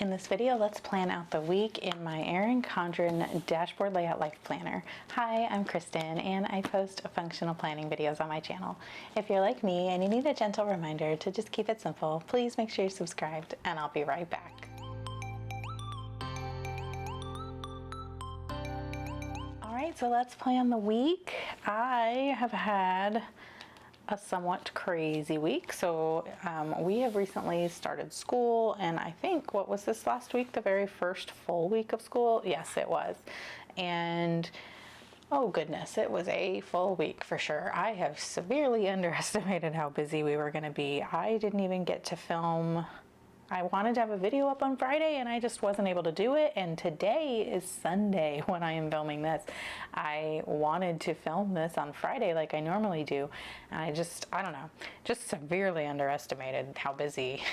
In this video, let's plan out the week in my Erin Condren Dashboard Layout Life Planner. Hi, I'm Kristen and I post functional planning videos on my channel. If you're like me and you need a gentle reminder to just keep it simple, please make sure you're subscribed and I'll be right back. All right, so let's plan the week. I have had a somewhat crazy week. So we have recently started school, and I think, what was this last week? The very first full week of school? Yes, it was. And oh goodness, it was a full week for sure. I have severely underestimated how busy we were going to be. I didn't even get to film. I wanted to have a video up on Friday and I just wasn't able to do it. And today is Sunday when I am filming this. I wanted to film this on Friday like I normally do. And I don't know, just severely underestimated how busy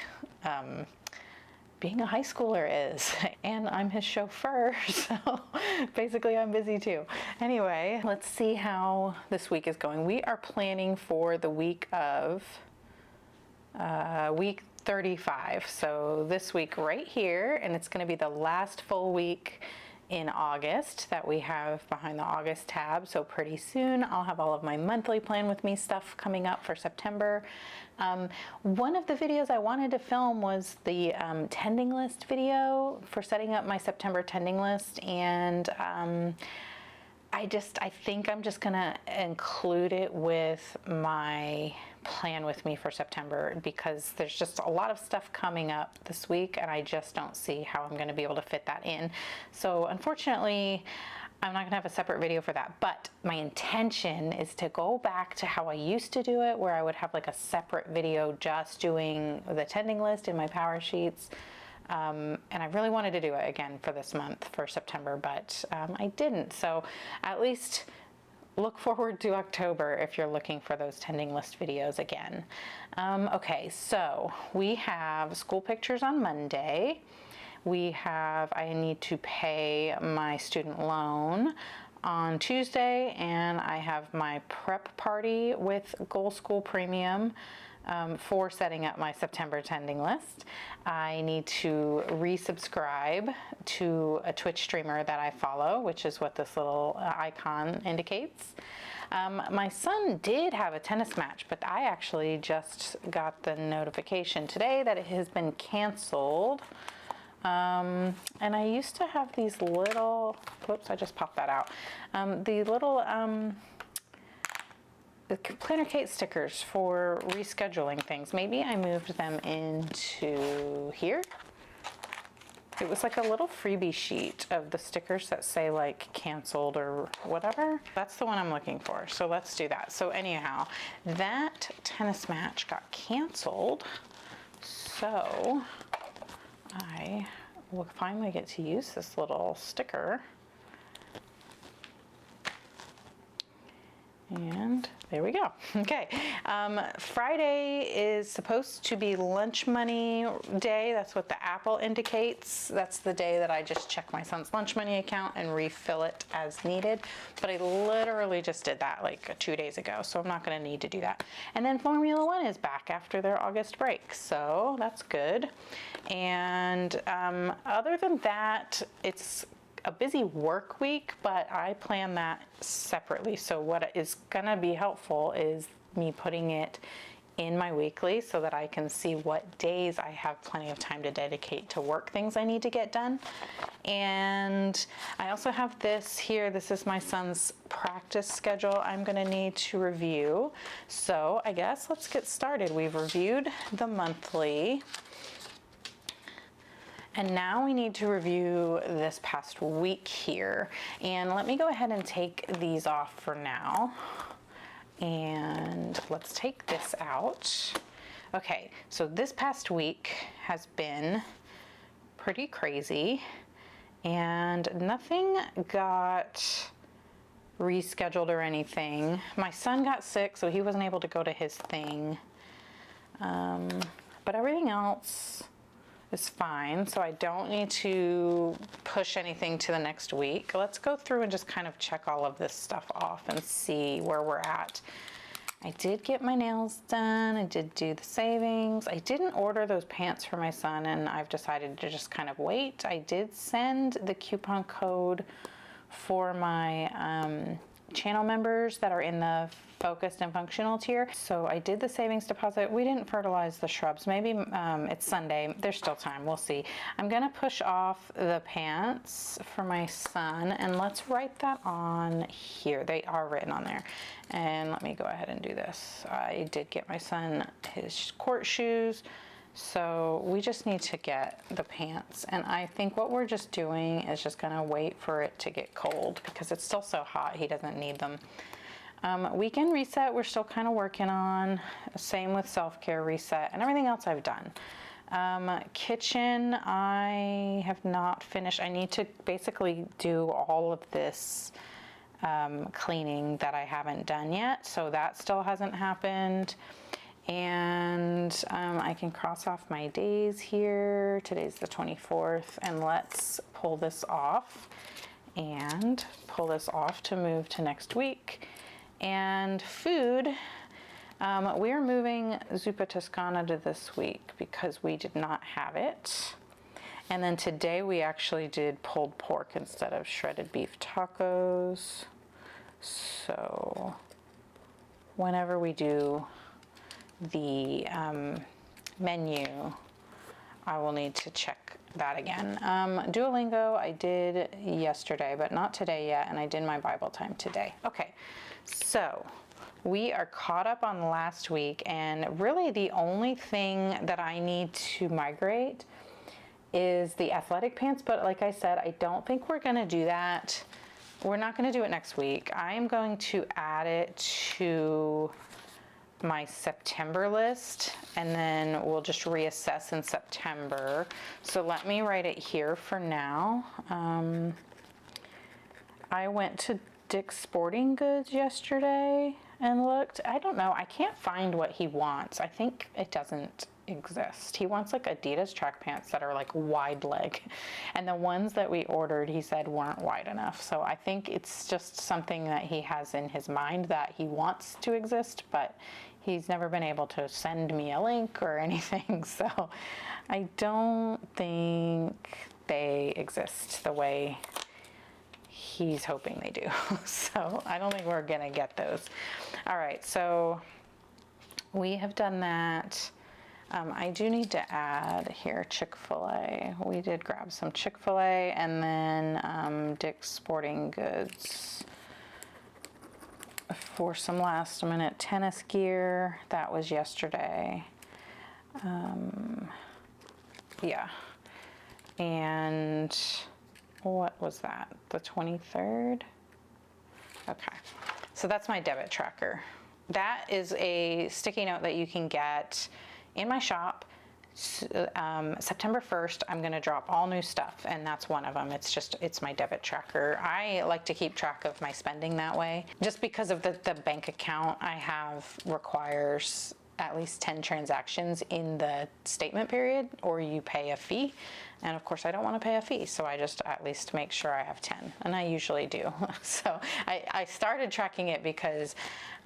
being a high schooler is. And I'm his chauffeur, so basically I'm busy too. Anyway, let's see how this week is going. We are planning for the week of week 35. So this week right here, and it's going to be the last full week in August that we have behind the August tab. So pretty soon I'll have all of my monthly plan with me stuff coming up for September. One of the videos I wanted to film was the tending list video for setting up my September tending list, and I think I'm just gonna include it with my plan with me for September, because there's just a lot of stuff coming up this week and I just don't see how I'm gonna be able to fit that in. So unfortunately, I'm not gonna have a separate video for that, but my intention is to go back to how I used to do it, where I would have like a separate video just doing the tending list in my power sheets. And I really wanted to do it again for this month, for September, but I didn't. So at least look forward to October if you're looking for those tending list videos again. Okay, so we have school pictures on Monday. I need to pay my student loan on Tuesday, and I have my prep party with Goal School Premium for setting up my September tending list. I need to resubscribe to a Twitch streamer that I follow, which is what this little icon indicates. My son did have a tennis match, but I actually just got the notification today that it has been canceled. And I used to have these little, whoops, I just popped that out. The little the Planner Kate stickers for rescheduling things. Maybe I moved them into here. It was like a little freebie sheet of the stickers that say like canceled or whatever. That's the one I'm looking for. So let's do that. So anyhow, that tennis match got canceled. So I will finally get to use this little sticker. And there we go. Okay, Friday is supposed to be lunch money day. That's what the apple indicates. That's the day that I just check my son's lunch money account and refill it as needed. But I literally just did that like 2 days ago, so I'm not gonna need to do that. And then Formula One is back after their August break, so that's good. And other than that, it's a busy work week, but I plan that separately. So what is gonna be helpful is me putting it in my weekly so that I can see what days I have plenty of time to dedicate to work things I need to get done. And I also have this here. This is my son's practice schedule I'm gonna need to review. So I guess let's get started. We've reviewed the monthly. And now we need to review this past week here. And let me go ahead and take these off for now. And let's take this out. Okay, so this past week has been pretty crazy and nothing got rescheduled or anything. My son got sick, so he wasn't able to go to his thing. But everything else is fine, so I don't need to push anything to the next week. Let's go through and just kind of check all of this stuff off and see where we're at. I did get my nails done. I did do the savings. I didn't order those pants for my son, and I've decided to just kind of wait. I did send the coupon code for my channel members that are in the focused and functional tier. So I did the savings deposit. We didn't fertilize the shrubs. Maybe it's Sunday. There's still time. We'll see. I'm going to push off the pants for my son, and let's write that on here. They are written on there. And let me go ahead and do this. I did get my son his court shoes. So we just need to get the pants, and I think what we're just doing is just gonna wait for it to get cold because it's still so hot. He doesn't need them. Weekend reset, we're still kind of working on. Same with self-care reset and everything else I've done. Kitchen, I have not finished. I need to basically do all of this cleaning that I haven't done yet, so that still hasn't happened. And I can cross off my days here. Today's the 24th, and let's pull this off and pull this off to move to next week. And food, we're moving Zuppa Toscana to this week because we did not have it. And then today we actually did pulled pork instead of shredded beef tacos. So whenever we do the menu, I will need to check that again. Duolingo I did yesterday, but not today yet, and I did my Bible time today. Okay, so we are caught up on last week, and really the only thing that I need to migrate is the athletic pants, but like I said, I don't think we're gonna do that. We're not gonna do it next week. I am going to add it to my September list, and then we'll just reassess in September. So let me write it here for now. I went to Dick's Sporting Goods yesterday and looked. I don't know, I can't find what he wants. I think it doesn't exist. He wants like Adidas track pants that are like wide leg, and the ones that we ordered he said weren't wide enough. So I think it's just something that he has in his mind that he wants to exist, but he's never been able to send me a link or anything. So I don't think they exist the way he's hoping they do. So I don't think we're gonna get those. All right, so we have done that. I do need to add here Chick-fil-A. We did grab some Chick-fil-A, and then Dick's Sporting Goods for some last minute tennis gear. That was yesterday. Yeah. And what was that? The 23rd? Okay. So that's my debit tracker. That is a sticky note that you can get in my shop. September 1st, I'm going to drop all new stuff, and that's one of them. It's my debit tracker. I like to keep track of my spending that way, just because of the bank account I have requires at least 10 transactions in the statement period, or you pay a fee. And of course I don't want to pay a fee, so I just at least make sure I have 10, and I usually do. So I started tracking it because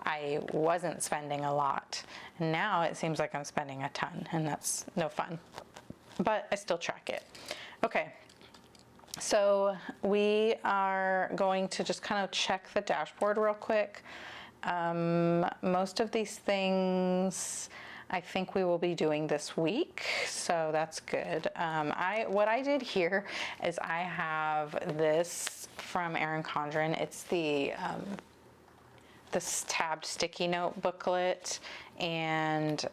I wasn't spending a lot. Now it seems like I'm spending a ton, and that's no fun, but I still track it. Okay, so we are going to just kind of check the dashboard real quick. Most of these things I think we will be doing this week, so that's good. What I did here is I have this from Erin Condren. It's this tabbed sticky note booklet, and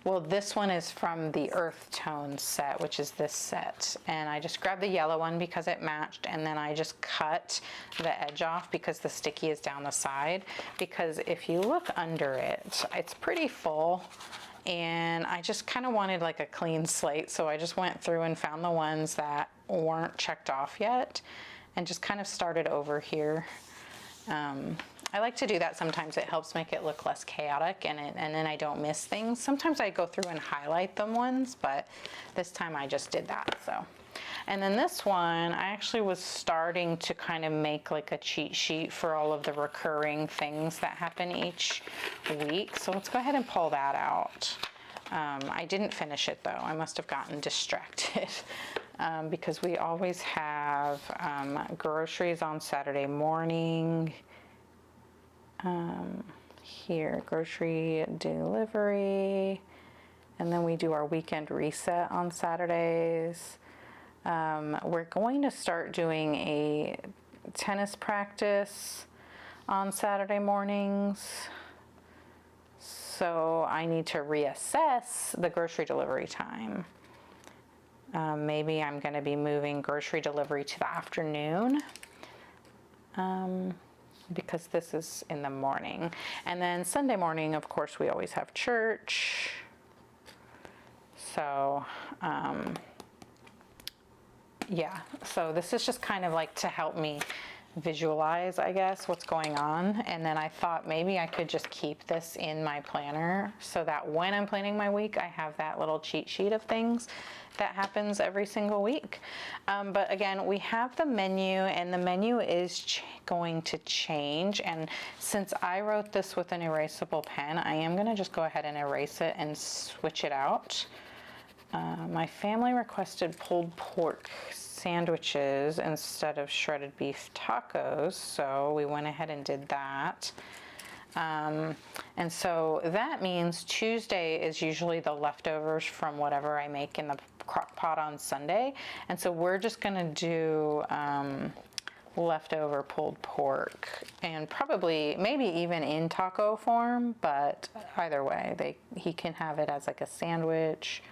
well, this one is from the Earth Tone set, which is this set, and I just grabbed the yellow one because it matched, and then I just cut the edge off because the sticky is down the side, because if you look under it, it's pretty full, and I just kind of wanted like a clean slate, so I just went through and found the ones that weren't checked off yet and just kind of started over here. I like to do that sometimes. It helps make it look less chaotic, and then I don't miss things. Sometimes I go through and highlight them ones, but this time I just did that. So, and then this one, I actually was starting to kind of make like a cheat sheet for all of the recurring things that happen each week. So let's go ahead and pull that out. I didn't finish it though. I must have gotten distracted. Because we always have groceries on Saturday morning. Here, grocery delivery, and then we do our weekend reset on Saturdays. We're going to start doing a tennis practice on Saturday mornings, so I need to reassess the grocery delivery time. Maybe I'm going to be moving grocery delivery to the afternoon. Because this is in the morning. And then Sunday morning, of course, we always have church. So, yeah, so this is just kind of like to help me visualize, I guess, what's going on. And then I thought maybe I could just keep this in my planner so that when I'm planning my week, I have that little cheat sheet of things that happens every single week. But again, we have the menu, and the menu is going to change. And since I wrote this with an erasable pen, I am going to just go ahead and erase it and switch it out. My family requested pulled pork sandwiches instead of shredded beef tacos, so we went ahead and did that. And so that means Tuesday is usually the leftovers from whatever I make in the crock pot on Sunday. And so we're just going to do leftover pulled pork, and probably maybe even in taco form, but either way, he can have it as like a sandwich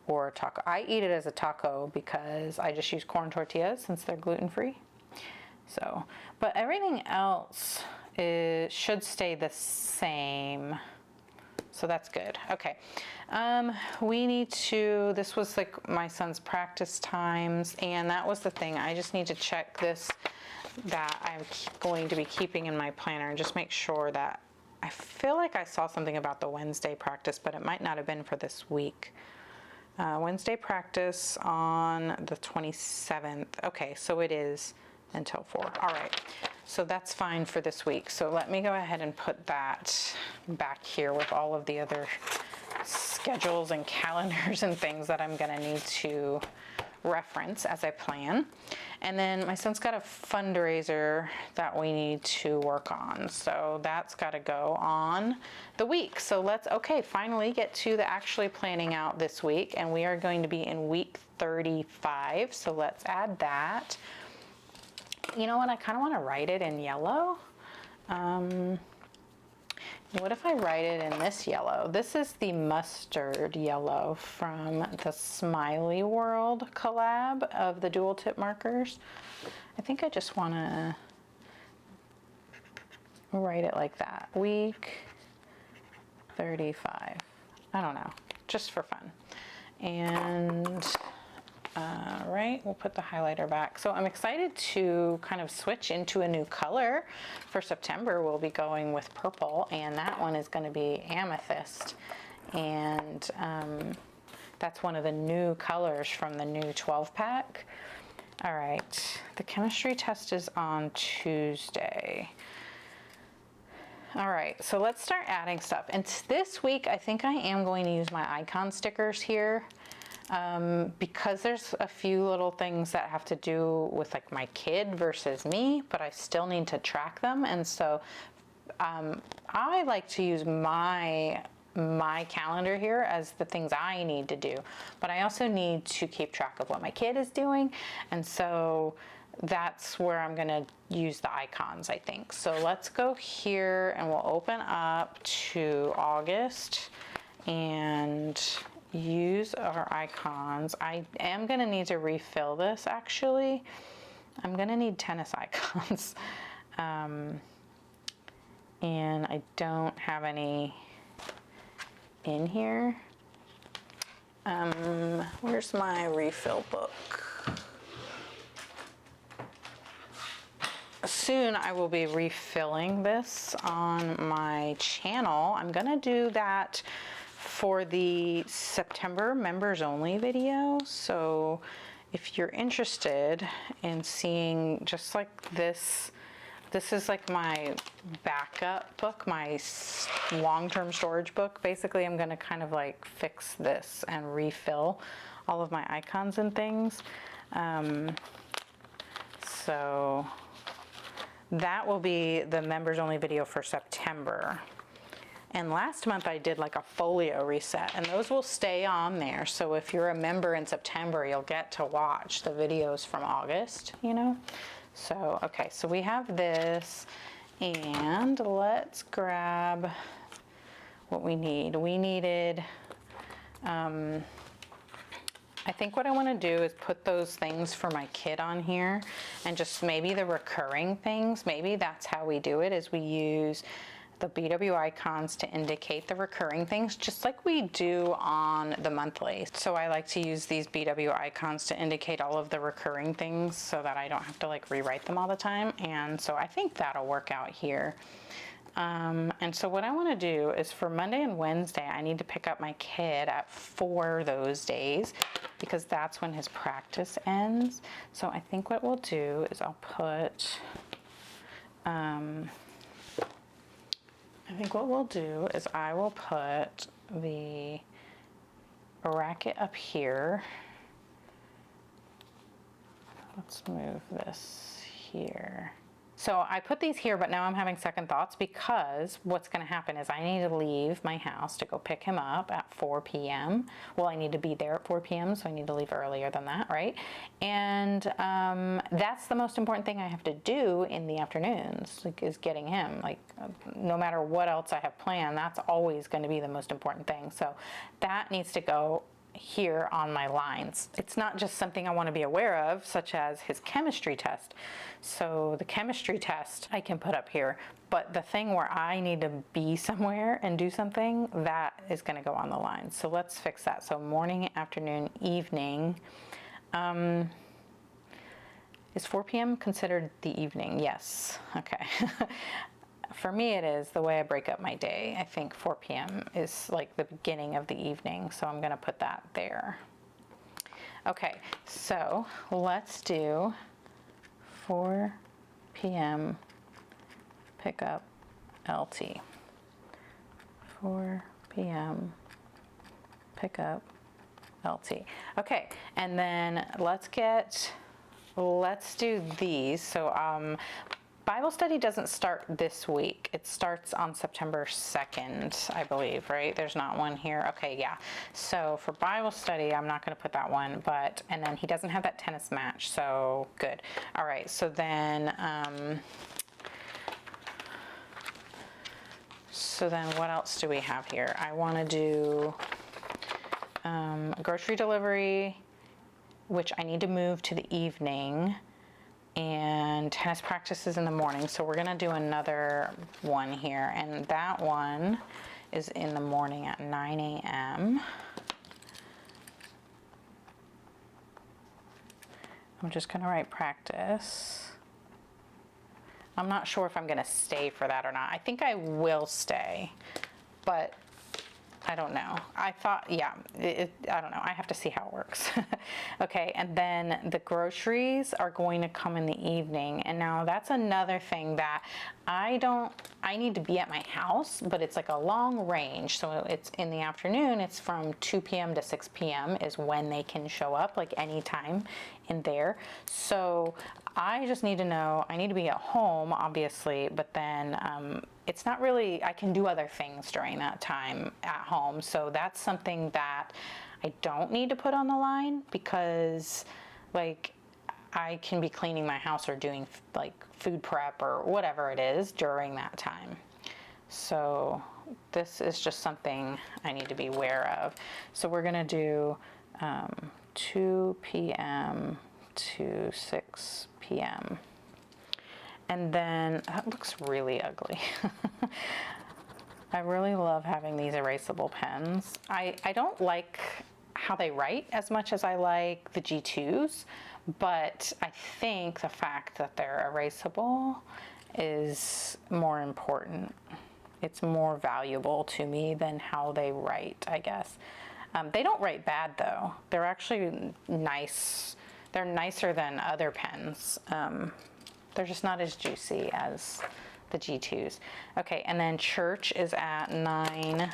or a taco. I eat it as a taco because I just use corn tortillas since they're gluten-free. So, but everything else should stay the same. So that's good. Okay. We need to, this was like my son's practice times, and that was the thing. I just need to check this, that I'm going to be keeping in my planner, and just make sure that, I feel like I saw something about the Wednesday practice, but it might not have been for this week. Wednesday practice on the 27th. Okay, so it is until 4. All right, so that's fine for this week. So let me go ahead and put that back here with all of the other schedules and calendars and things that I'm gonna need to reference as I plan. And then my son's got a fundraiser that we need to work on, so that's got to go on the week. So let's finally get to the actually planning out this week, and we are going to be in week 35, so let's add that. You know what, I kind of want to write it in yellow. What if I write it in this yellow? This is the mustard yellow from the Smiley World collab of the dual tip markers. I think I just want to write it like that. Week 35. I don't know, just for fun. And right, we'll put the highlighter back. So I'm excited to kind of switch into a new color. For September, we'll be going with purple, and that one is going to be amethyst. And that's one of the new colors from the new 12 pack. All right, the chemistry test is on Tuesday. All right, so let's start adding stuff. And this week, I think I am going to use my icon stickers here. Because there's a few little things that have to do with like my kid versus me, but I still need to track them. And so I like to use my calendar here as the things I need to do, but I also need to keep track of what my kid is doing. And so that's where I'm going to use the icons, I think. So let's go here and we'll open up to August and use our icons. I am going to need to refill this actually. I'm going to need tennis icons. And I don't have any in here. Where's my refill book? soon I will be refilling this on my channel. I'm gonna do that for the September members only video. So if you're interested in seeing just like this is like my backup book, my long-term storage book. Basically, I'm gonna kind of like fix this and refill all of my icons and things. So that will be the members only video for September. And last month I did like a folio reset, and those will stay on there. So if you're a member in September, you'll get to watch the videos from August, you know? So, okay, so we have this, and let's grab what we need. We needed, I think what I want to do is put those things for my kid on here, and just maybe the recurring things. Maybe that's how we do it, is we use the BW icons to indicate the recurring things, just like we do on the monthly. So I like to use these BW icons to indicate all of the recurring things so that I don't have to like rewrite them all the time. And so I think that'll work out here. And so what I want to do is for Monday and Wednesday, I need to pick up my kid at 4 those days, because that's when his practice ends. So I think what we'll do is I'll put, I will put the bracket up here. Let's move this here. So I put these here, but now I'm having second thoughts, because what's going to happen is I need to leave my house to go pick him up at 4 p.m. Well, I need to be there at 4 p.m., so I need to leave earlier than that, right? And that's the most important thing I have to do in the afternoons, like, is getting him. Like, no matter what else I have planned, that's always going to be the most important thing. So that needs to go here on my lines. It's not just something I want to be aware of, such as his chemistry test. So the chemistry test I can put up here, but the thing where I need to be somewhere and do something, that is going to go on the lines. So let's fix that. So morning, afternoon, evening. Is 4 p.m. considered the evening? Yes. Okay. For me, it is the way I break up my day. I think 4 p.m. is like the beginning of the evening, so I'm going to put that there. Okay, so let's do 4 p.m. pickup LT. 4 p.m. pickup LT. Okay, and then let's do these. So Bible study doesn't start this week. It starts on September 2nd, I believe, right? There's not one here. Okay, yeah. So for Bible study, I'm not going to put that one, and then he doesn't have that tennis match, so good. All right, so then what else do we have here? I want to do grocery delivery, which I need to move to the evening, and tennis practices in the morning. So we're gonna do another one here, and that one is in the morning at 9 a.m. I'm just gonna write practice. I'm not sure if I'm gonna stay for that or not. I think I will stay, but I don't know. I thought, yeah, I don't know. I have to see how it works. Okay, and then the groceries are going to come in the evening. And now that's another thing that I need to be at my house, but it's like a long range. So it's in the afternoon, it's from 2 p.m. to 6 p.m. is when they can show up, like any time in there. So I just need to know, I need to be at home, obviously, but then it's not really, I can do other things during that time at home. So that's something that I don't need to put on the line, because like I can be cleaning my house or doing like food prep or whatever it is during that time. So this is just something I need to be aware of. So we're gonna do 2 p.m. to 6 p.m. And then that looks really ugly. I really love having these erasable pens. I don't like how they write as much as I like the G2s, but I think the fact that they're erasable is more important. It's more valuable to me than how they write, I guess. They don't write bad though. They're actually nice. They're nicer than other pens. They're just not as juicy as the G2s. Okay, and then church is at 9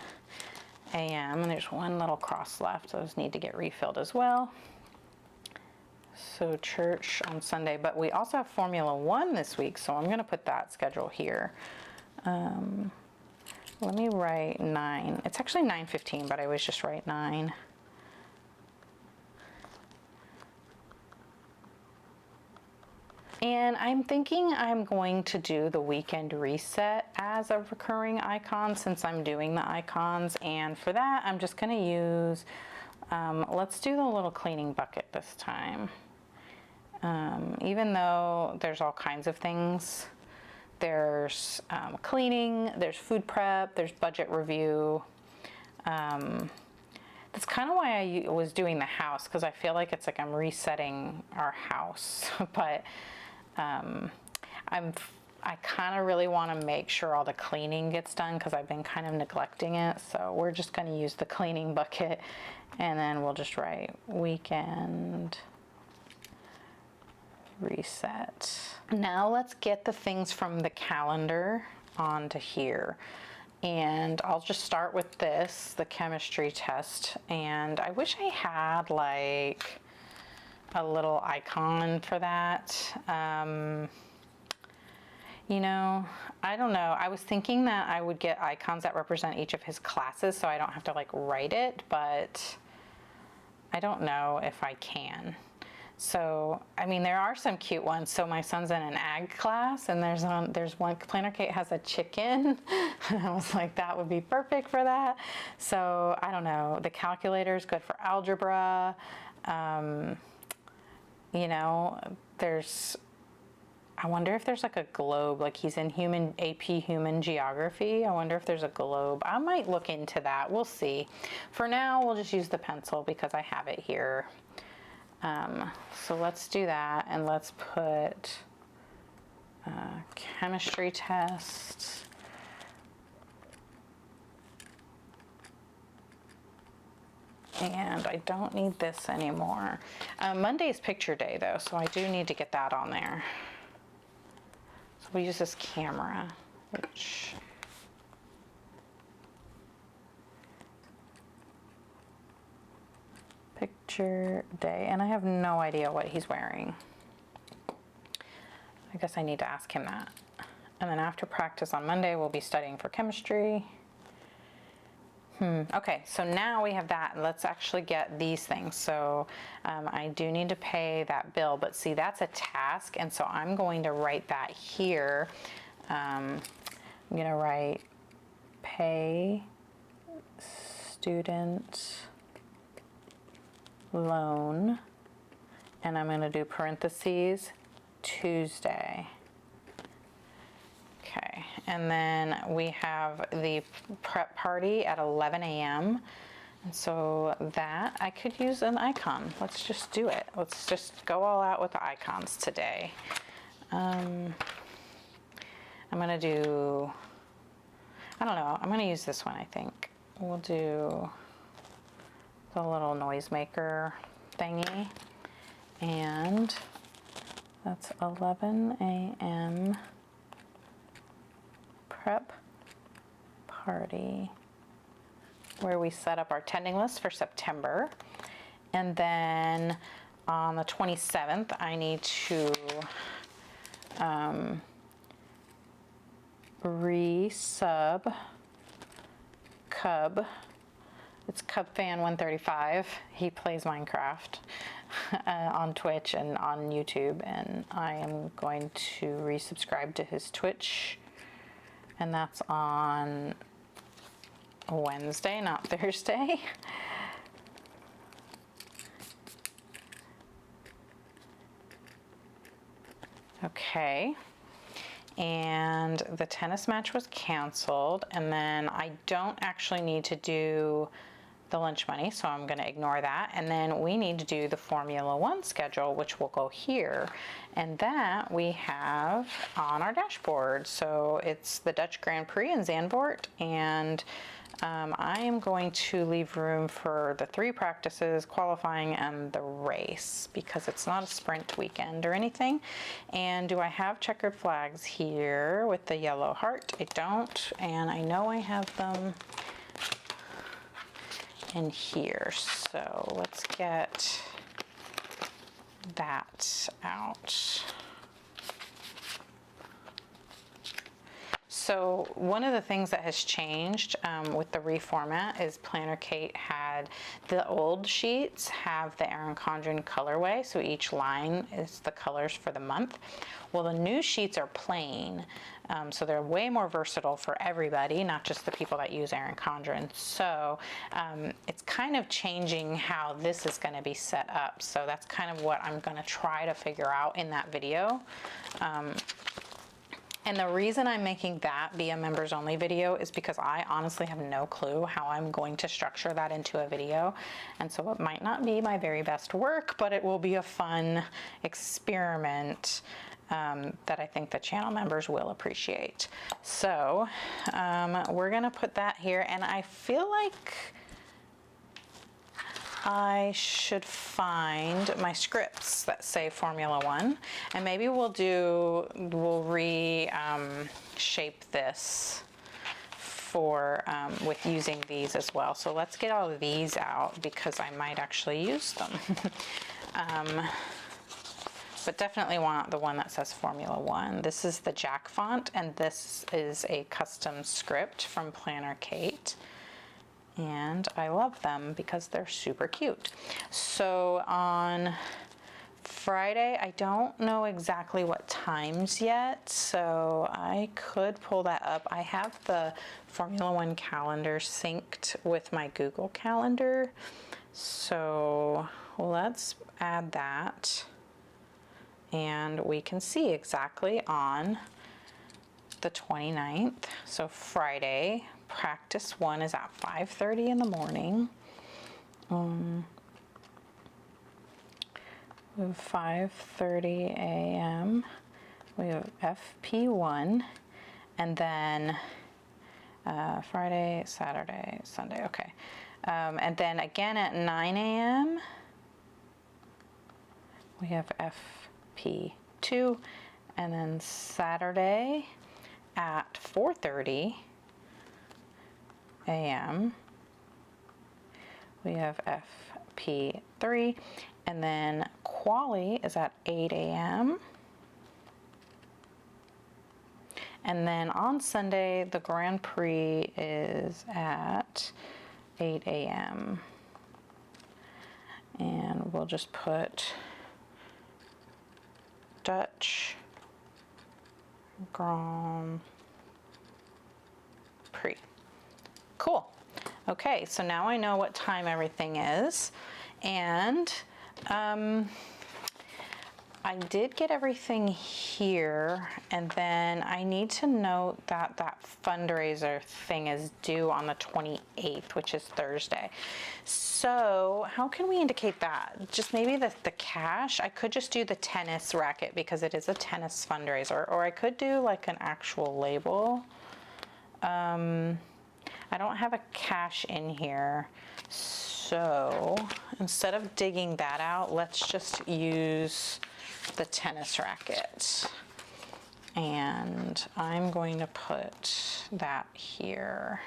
a.m. and there's one little cross left. Those need to get refilled as well. So church on Sunday, but we also have Formula One this week, so I'm gonna put that schedule here. Let me write 9. It's actually 9:15, but I always just write 9. And I'm thinking I'm going to do the weekend reset as a recurring icon since I'm doing the icons. And for that, I'm just gonna use, let's do the little cleaning bucket this time. Even though there's all kinds of things, there's cleaning, there's food prep, there's budget review. That's kind of why I was doing the house, because I feel like it's like I'm resetting our house. But I kind of really want to make sure all the cleaning gets done because I've been kind of neglecting it. So we're just going to use the cleaning bucket, and then we'll just write weekend reset. Now let's get the things from the calendar onto here. And I'll just start with this, the chemistry test. And I wish I had like a little icon for that. You know, I don't know. I was thinking that I would get icons that represent each of his classes so I don't have to like write it, but I don't know if I can. So, I mean, there are some cute ones. So my son's in an ag class, and there's one, Planner Kate has a chicken. And I was like, that would be perfect for that. So, I don't know. The calculator is good for algebra. You know, I wonder if there's like a globe, like he's in AP Human Geography. I wonder if there's a globe. I might look into that. We'll see. For now, we'll just use the pencil because I have it here. So let's do that, and let's put chemistry test. And I don't need this anymore. Monday's picture day though, so I do need to get that on there. So we use this camera, which picture day, and I have no idea what he's wearing. I guess I need to ask him that. And then after practice on Monday, we'll be studying for chemistry. Okay, so now we have that. Let's actually get these things. So I do need to pay that bill, but see, that's a task, and so I'm going to write that here. I'm going to write pay student loan, and I'm going to do parentheses Tuesday. Okay, and then we have the prep party at 11 a.m. And so that, I could use an icon. Let's just do it. Let's just go all out with the icons today. I'm going to do, I don't know, I'm going to use this one, I think. We'll do the little noisemaker thingy. And that's 11 a.m. prep party, where we set up our attending list for September. And then on the 27th, I need to resub Cub. It's CubFan135. He plays Minecraft on Twitch and on YouTube, and I am going to resubscribe to his Twitch. And that's on Wednesday, not Thursday. Okay. And the tennis match was canceled, and then I don't actually need to do the lunch money, so I'm going to ignore that. And then we need to do the Formula One schedule, which will go here. And that we have on our dashboard. So it's the Dutch Grand Prix in Zandvoort, and I am going to leave room for the 3 practices, qualifying, and the race, because it's not a sprint weekend or anything. And do I have checkered flags here with the yellow heart? I don't, and I know I have them in here. So let's get that out. So one of the things that has changed with the reformat is Planner Kate had the old sheets have the Erin Condren colorway, so each line is the colors for the month. Well, the new sheets are plain, so they're way more versatile for everybody, not just the people that use Erin Condren. So it's kind of changing how this is going to be set up. So that's kind of what I'm going to try to figure out in that video. And the reason I'm making that be a members only video is because I honestly have no clue how I'm going to structure that into a video. And so it might not be my very best work, but it will be a fun experiment that I think the channel members will appreciate. So we're gonna put that here, and I feel like I should find my scripts that say Formula One, and maybe we'll shape this for with using these as well. So let's get all of these out because I might actually use them. But definitely want the one that says Formula One. This is the Jack font, and this is a custom script from Planner Kate. And I love them because they're super cute. So on Friday, I don't know exactly what times yet, so I could pull that up. I have the Formula One calendar synced with my Google Calendar, so let's add that, and we can see exactly on the 29th, so Friday, practice 1 is at 5:30 in the morning. We have 5:30 a.m. We have FP1, and then Friday, Saturday, Sunday, okay. And then again at 9 a.m. we have FP2, and then Saturday at 4:30 a.m. we have FP3, and then quali is at 8 a.m. and then on Sunday the Grand Prix is at 8 a.m. and we'll just put Dutch Grand Prix. Cool. Okay, so now I know what time everything is, and I did get everything here, and then I need to note that that fundraiser thing is due on the 28th, which is Thursday. So how can we indicate that? Just maybe the cash? I could just do the tennis racket because it is a tennis fundraiser, or I could do like an actual label. I don't have a cash in here, so instead of digging that out, let's just use the tennis racket. And I'm going to put that here.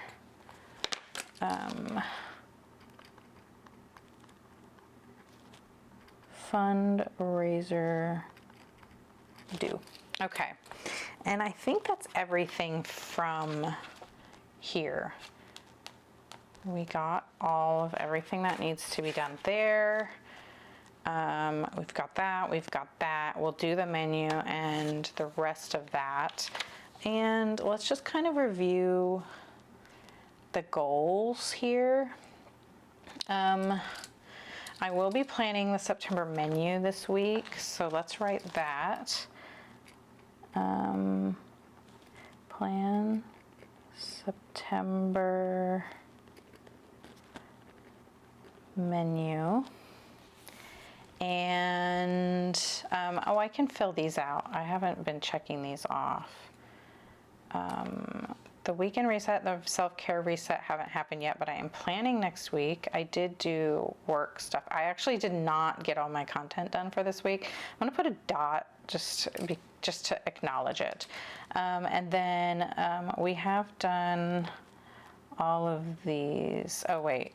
Fundraiser due. Okay, and I think that's everything from here. We got all of everything that needs to be done there. We've got that, we've got that. We'll do the menu and the rest of that. And let's just kind of review the goals here. I will be planning the September menu this week, so let's write that. Plan September menu. And, oh, I can fill these out. I haven't been checking these off. The weekend reset, the self-care reset haven't happened yet, but I am planning next week. I did do work stuff. I actually did not get all my content done for this week. I'm gonna put a dot just to acknowledge it. And then we have done all of these. Oh wait,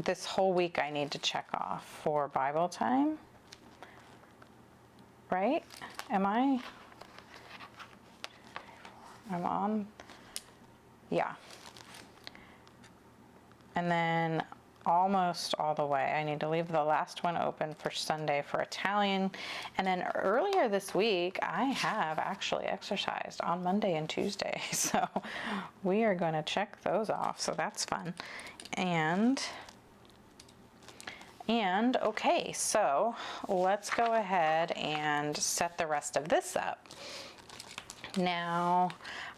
this whole week I need to check off for Bible time, right? I'm on, yeah. And then almost all the way, I need to leave the last one open for Sunday for Italian. And then earlier this week, I have actually exercised on Monday and Tuesday. So we are going to check those off. So that's fun. And okay, so let's go ahead and set the rest of this up. Now,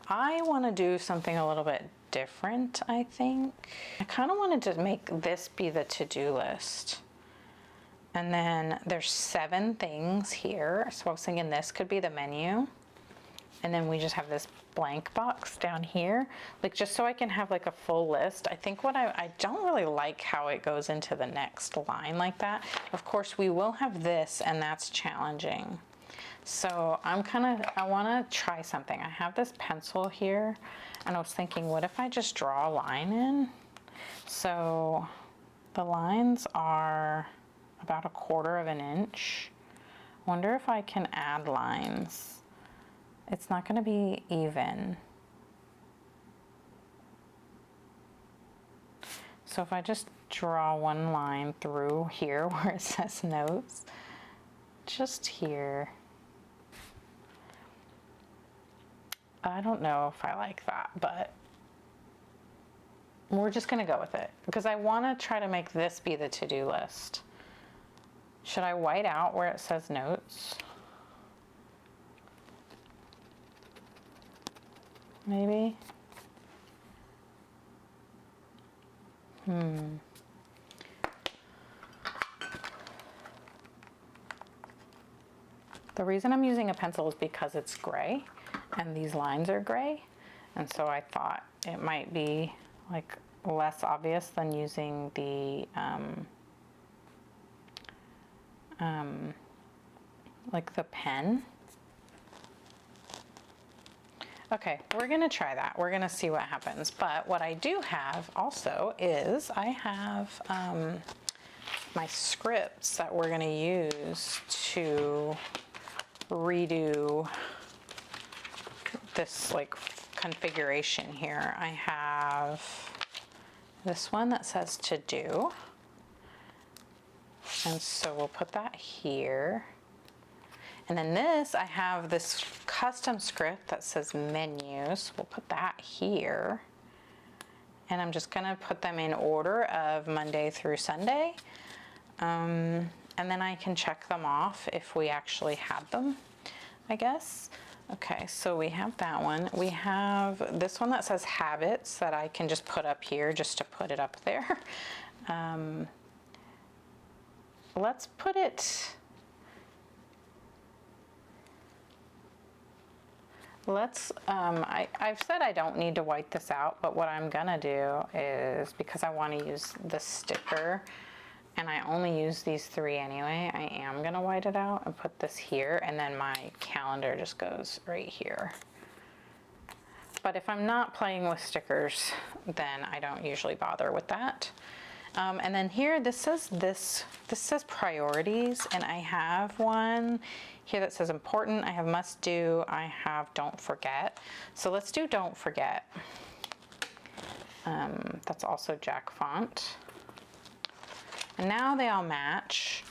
I want to do something a little bit different, I think. I kind of wanted to make this be the to-do list. And then there's 7 things here. So I was thinking this could be the menu. And then we just have this blank box down here, like just so I can have like a full list. I think what I don't really like how it goes into the next line like that. Of course, we will have this, and that's challenging. So I want to try something. I have this pencil here, and I was thinking, what if I just draw a line in? So the lines are about 1/4 of an inch. Wonder if I can add lines. It's not going to be even. So if I just draw one line through here where it says notes, just here. I don't know if I like that, but we're just going to go with it because I want to try to make this be the to-do list. Should I white out where it says notes? Maybe. The reason I'm using a pencil is because it's gray and these lines are gray. And so I thought it might be like less obvious than using the like the pen. Okay, we're gonna try that. We're gonna see what happens. But what I do have also is I have my scripts that we're gonna use to redo this like configuration here. I have this one that says to do. And so we'll put that here. And then this, I have this custom script that says menus. We'll put that here. And I'm just gonna put them in order of Monday through Sunday. And then I can check them off if we actually had them, I guess. Okay, so we have that one. We have this one that says habits that I can just put up here just to put it up there. Let's put it, I've said I don't need to white this out, but what I'm gonna do is, because I wanna use the sticker, and I only use these 3 anyway, I am gonna white it out and put this here, and then my calendar just goes right here. But if I'm not playing with stickers, then I don't usually bother with that. And then here, this says priorities, and I have one here that says important, I have must do, I have don't forget. So let's do don't forget. That's also Jack font. And now they all match.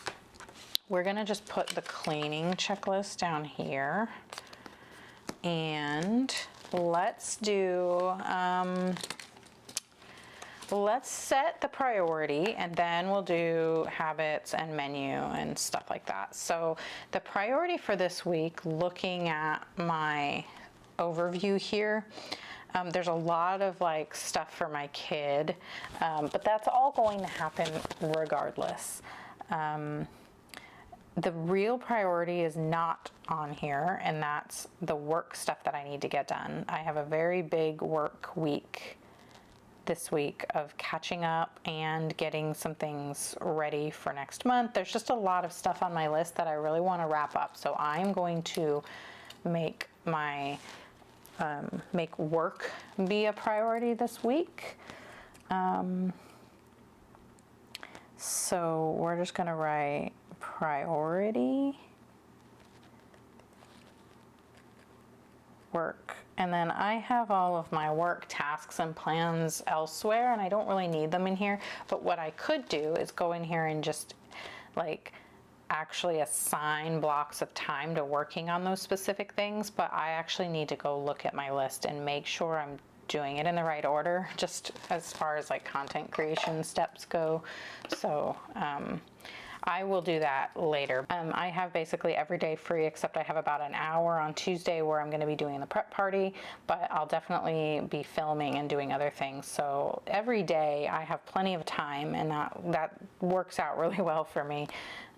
We're gonna just put the cleaning checklist down here. And let's do, let's set the priority, and then we'll do habits and menu and stuff like that. So the priority for this week, looking at my overview here, There's a lot of like stuff for my kid, but that's all going to happen regardless. The real priority is not on here, and that's the work stuff that I need to get done. I have a very big work week this week of catching up and getting some things ready for next month. There's just a lot of stuff on my list that I really want to wrap up. So I'm going to make my make work be a priority this week. So we're just going to write priority work, and then I have all of my work tasks and plans elsewhere, and I don't really need them in here. But what I could do is go in here and just like actually assign blocks of time to working on those specific things, but I actually need to go look at my list and make sure I'm doing it in the right order, just as far as like content creation steps go. So I will do that later. I have basically every day free, except I have about an hour on Tuesday where I'm going to be doing the prep party, but I'll definitely be filming and doing other things. So every day I have plenty of time, and that works out really well for me.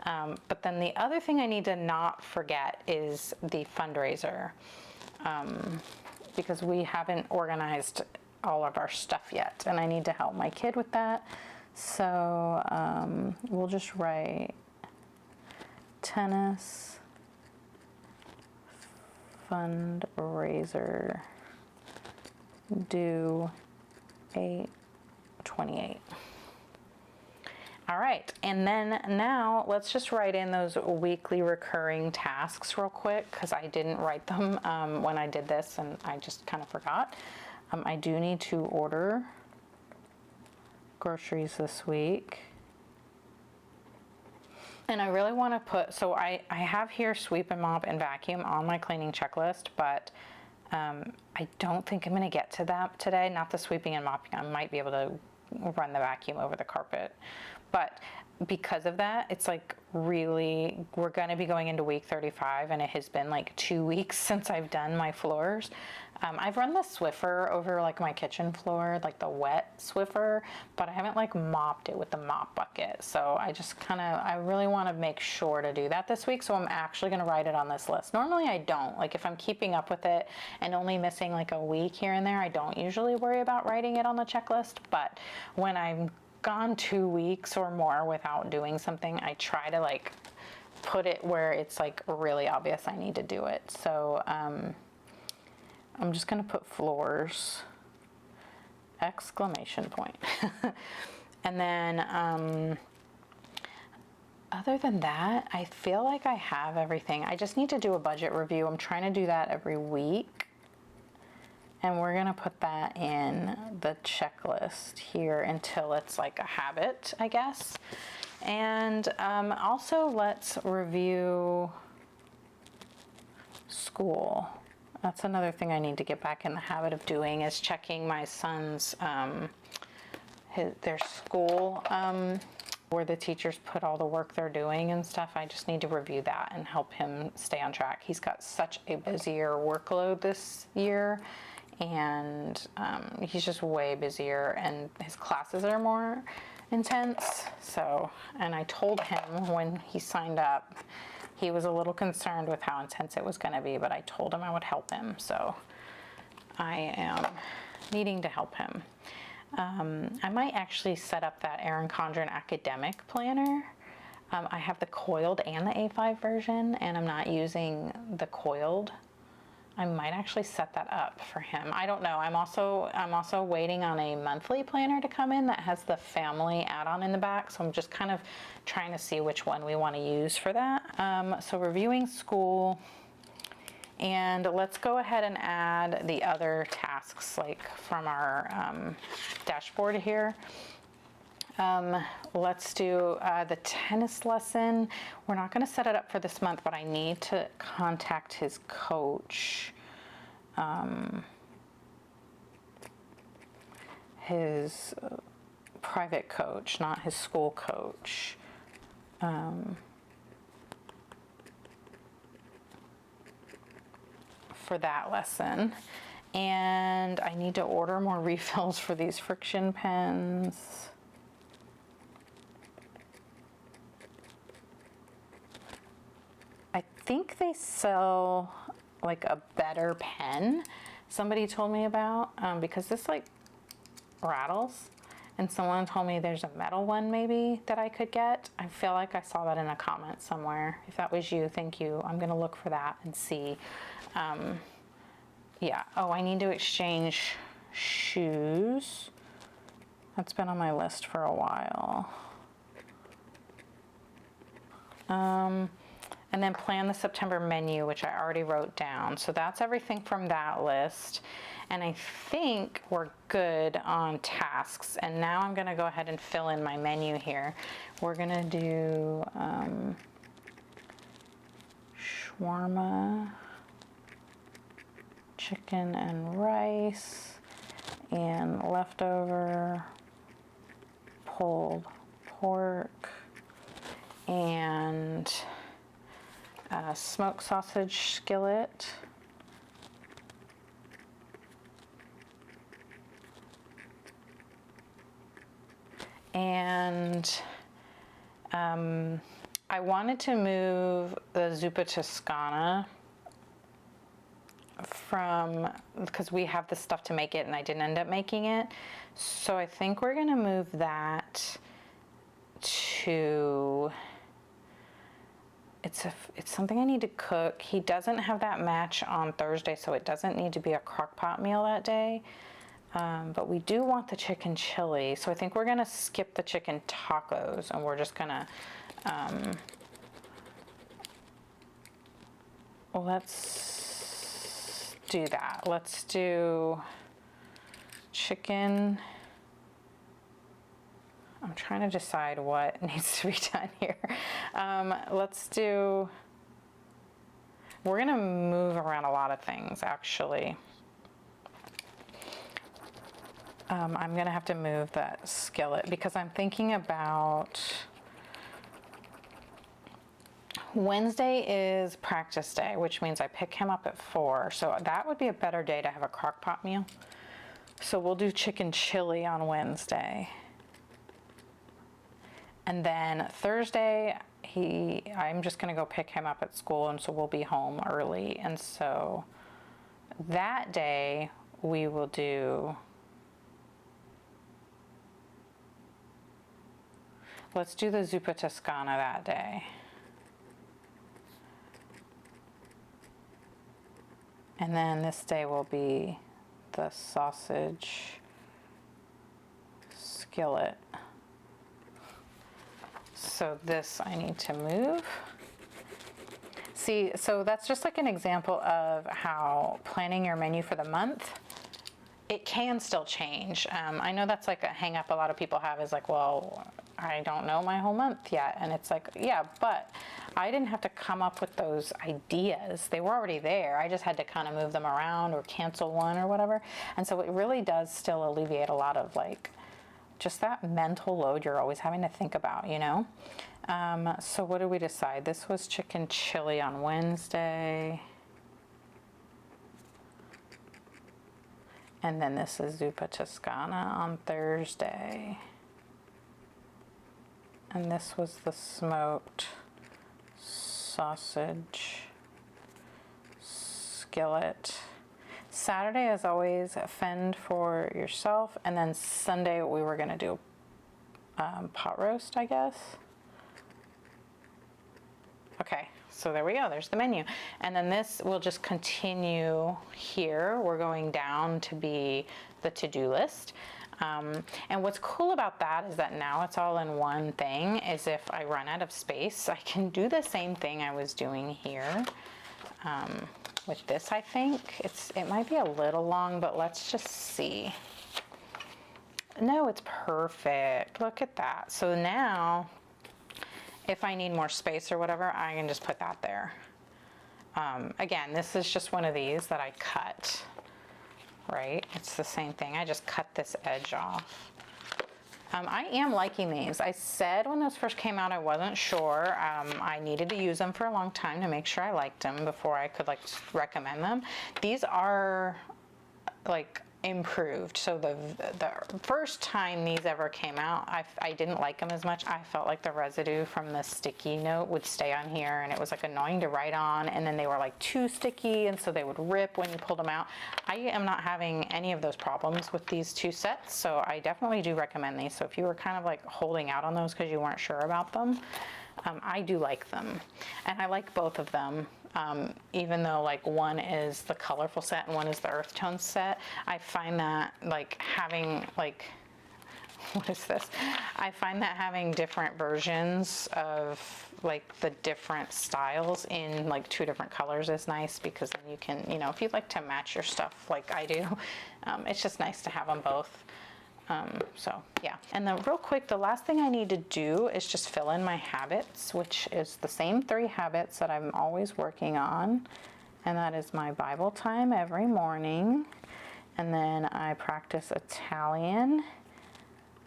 But then the other thing I need to not forget is the fundraiser, because we haven't organized all of our stuff yet, and I need to help my kid with that. So we'll just write tennis fundraiser due 8/28. All right, and then now let's just write in those weekly recurring tasks real quick, because I didn't write them when I did this, and I just kind of forgot. I do need to order groceries this week. And I really want to put, so I have here sweep and mop and vacuum on my cleaning checklist, but I don't think I'm going to get to that today. Not the sweeping and mopping. I might be able to run the vacuum over the carpet. But because of that, it's like really, we're going to be going into week 35, and it has been like 2 weeks since I've done my floors. I've run the Swiffer over like my kitchen floor, like the wet Swiffer, but I haven't like mopped it with the mop bucket. So I just I really want to make sure to do that this week. So I'm actually going to write it on this list. Normally I don't, like if I'm keeping up with it and only missing like a week here and there, I don't usually worry about writing it on the checklist. But when I'm gone 2 weeks or more without doing something, I try to like put it where it's like really obvious I need to do it. So I'm just going to put floors, exclamation point. And then other than that, I feel like I have everything. I just need to do a budget review. I'm trying to do that every week. And we're going to put that in the checklist here until it's like a habit, I guess. And also let's review school. That's another thing I need to get back in the habit of doing, is checking my son's, their school, where the teachers put all the work they're doing and stuff. I just need to review that and help him stay on track. He's got such a busier workload this year, and he's just way busier, and his classes are more intense. So, and I told him when he signed up, he was a little concerned with how intense it was going to be, but I told him I would help him. So I am needing to help him. I might actually set up that Erin Condren academic planner. I have the coiled and the A5 version, and I'm not using the coiled. I might actually set that up for him. I don't know. I'm also waiting on a monthly planner to come in that has the family add-on in the back. So I'm just kind of trying to see which one we want to use for that. So reviewing school, and let's go ahead and add the other tasks like from our dashboard here. Let's do the tennis lesson. We're not going to set it up for this month, but I need to contact his coach, his private coach, not his school coach. For that lesson. And I need to order more refills for these friction pens. I think they sell like a better pen, somebody told me about, because this like rattles. And someone told me there's a metal one maybe that I could get. I feel like I saw that in a comment somewhere. If that was you, thank you. I'm gonna look for that and see. Yeah, oh, I need to exchange shoes. That's been on my list for a while. And then plan the September menu, which I already wrote down. So that's everything from that list. And I think we're good on tasks. And now I'm gonna go ahead and fill in my menu here. We're gonna do shawarma, chicken and rice, and leftover pulled pork, and smoked sausage skillet. And I wanted to move the zuppa toscana because we have the stuff to make it and I didn't end up making it. So I think we're gonna move that to, it's something I need to cook. He doesn't have that match on Thursday, so it doesn't need to be a crock pot meal that day. But we do want the chicken chili, so I think we're gonna skip the chicken tacos and we're just gonna, let's do that. Let's do chicken. I'm trying to decide what needs to be done here. We're gonna move around a lot of things actually. I'm gonna have to move that skillet because I'm thinking about Wednesday is practice day, which means I pick him up at 4. So that would be a better day to have a crock pot meal. So we'll do chicken chili on Wednesday. And then Thursday, I'm just gonna go pick him up at school, and so we'll be home early. And so that day we will do, let's do the zuppa toscana that day. And then this day will be the sausage skillet. So this I need to move. See, so that's just like an example of how planning your menu for the month, it can still change. I know that's like a hang up a lot of people have is like, well, I don't know my whole month yet. And it's like, yeah, but I didn't have to come up with those ideas. They were already there. I just had to kind of move them around or cancel one or whatever. And so it really does still alleviate a lot of like, just that mental load you're always having to think about, you know? So what did we decide? This was chicken chili on Wednesday. And then this is zuppa toscana on Thursday. And this was the smoked sausage skillet. Saturday, as always, fend for yourself. And then Sunday, we were gonna do pot roast, I guess. Okay, so there we go, there's the menu. And then this will just continue here. We're going down to be the to-do list. And what's cool about that is that now it's all in one thing, is if I run out of space, I can do the same thing I was doing here. With this, I think it might be a little long, but let's just see. No, it's perfect. Look at that. So now, if I need more space or whatever, I can just put that there. Again, this is just one of these that I cut, right? It's the same thing. I just cut this edge off. I am liking these. I said when those first came out, I wasn't sure. I needed to use them for a long time to make sure I liked them before I could like recommend them. These are like improved. So the first time these ever came out, I didn't like them as much. I felt like the residue from the sticky note would stay on here, and it was like annoying to write on, and then they were like too sticky, and so they would rip when you pulled them out. I am not having any of those problems with these two sets, so I definitely do recommend these. So if you were kind of like holding out on those because you weren't sure about them, I do like them, and I like both of them. Even though like one is the colorful set and one is the earth tone set, I find that like having like, what is this? I find that having different versions of like the different styles in like two different colors is nice, because then you can, you know, if you'd like to match your stuff like I do, it's just nice to have them both. So yeah, and then real quick, the last thing I need to do is just fill in my habits, which is the same 3 habits that I'm always working on. And that is my Bible time every morning. And then I practice Italian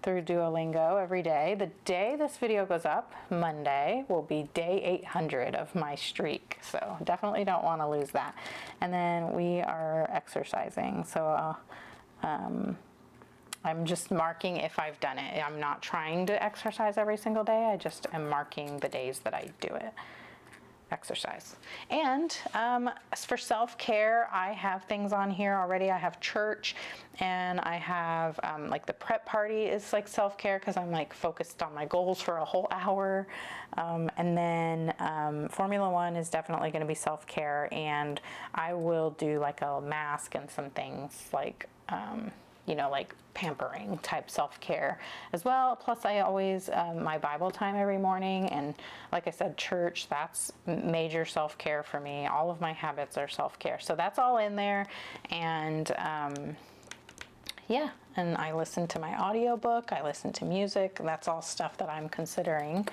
through Duolingo every day. The day this video goes up, Monday, will be day 800 of my streak. So definitely don't want to lose that. And then we are exercising. So, I'm just marking if I've done it. I'm not trying to exercise every single day. I just am marking the days that I do it. Exercise. And for self-care, I have things on here already. I have church, and I have like the prep party is like self-care, because I'm like focused on my goals for a whole hour. And then Formula One is definitely going to be self-care, and I will do like a mask and some things like you know, like pampering type self-care as well. Plus I always, my Bible time every morning, and like I said, church, that's major self-care for me. All of my habits are self-care. So that's all in there. And yeah, and I listen to my audiobook, I listen to music. That's all stuff that I'm considering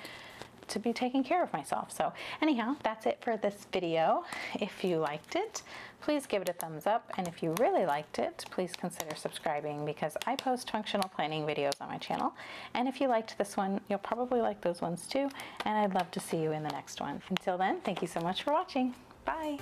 to be taking care of myself. So anyhow, that's it for this video. If you liked it, please give it a thumbs up. And if you really liked it, please consider subscribing, because I post functional planning videos on my channel. And if you liked this one, you'll probably like those ones too. And I'd love to see you in the next one. Until then, thank you so much for watching. Bye.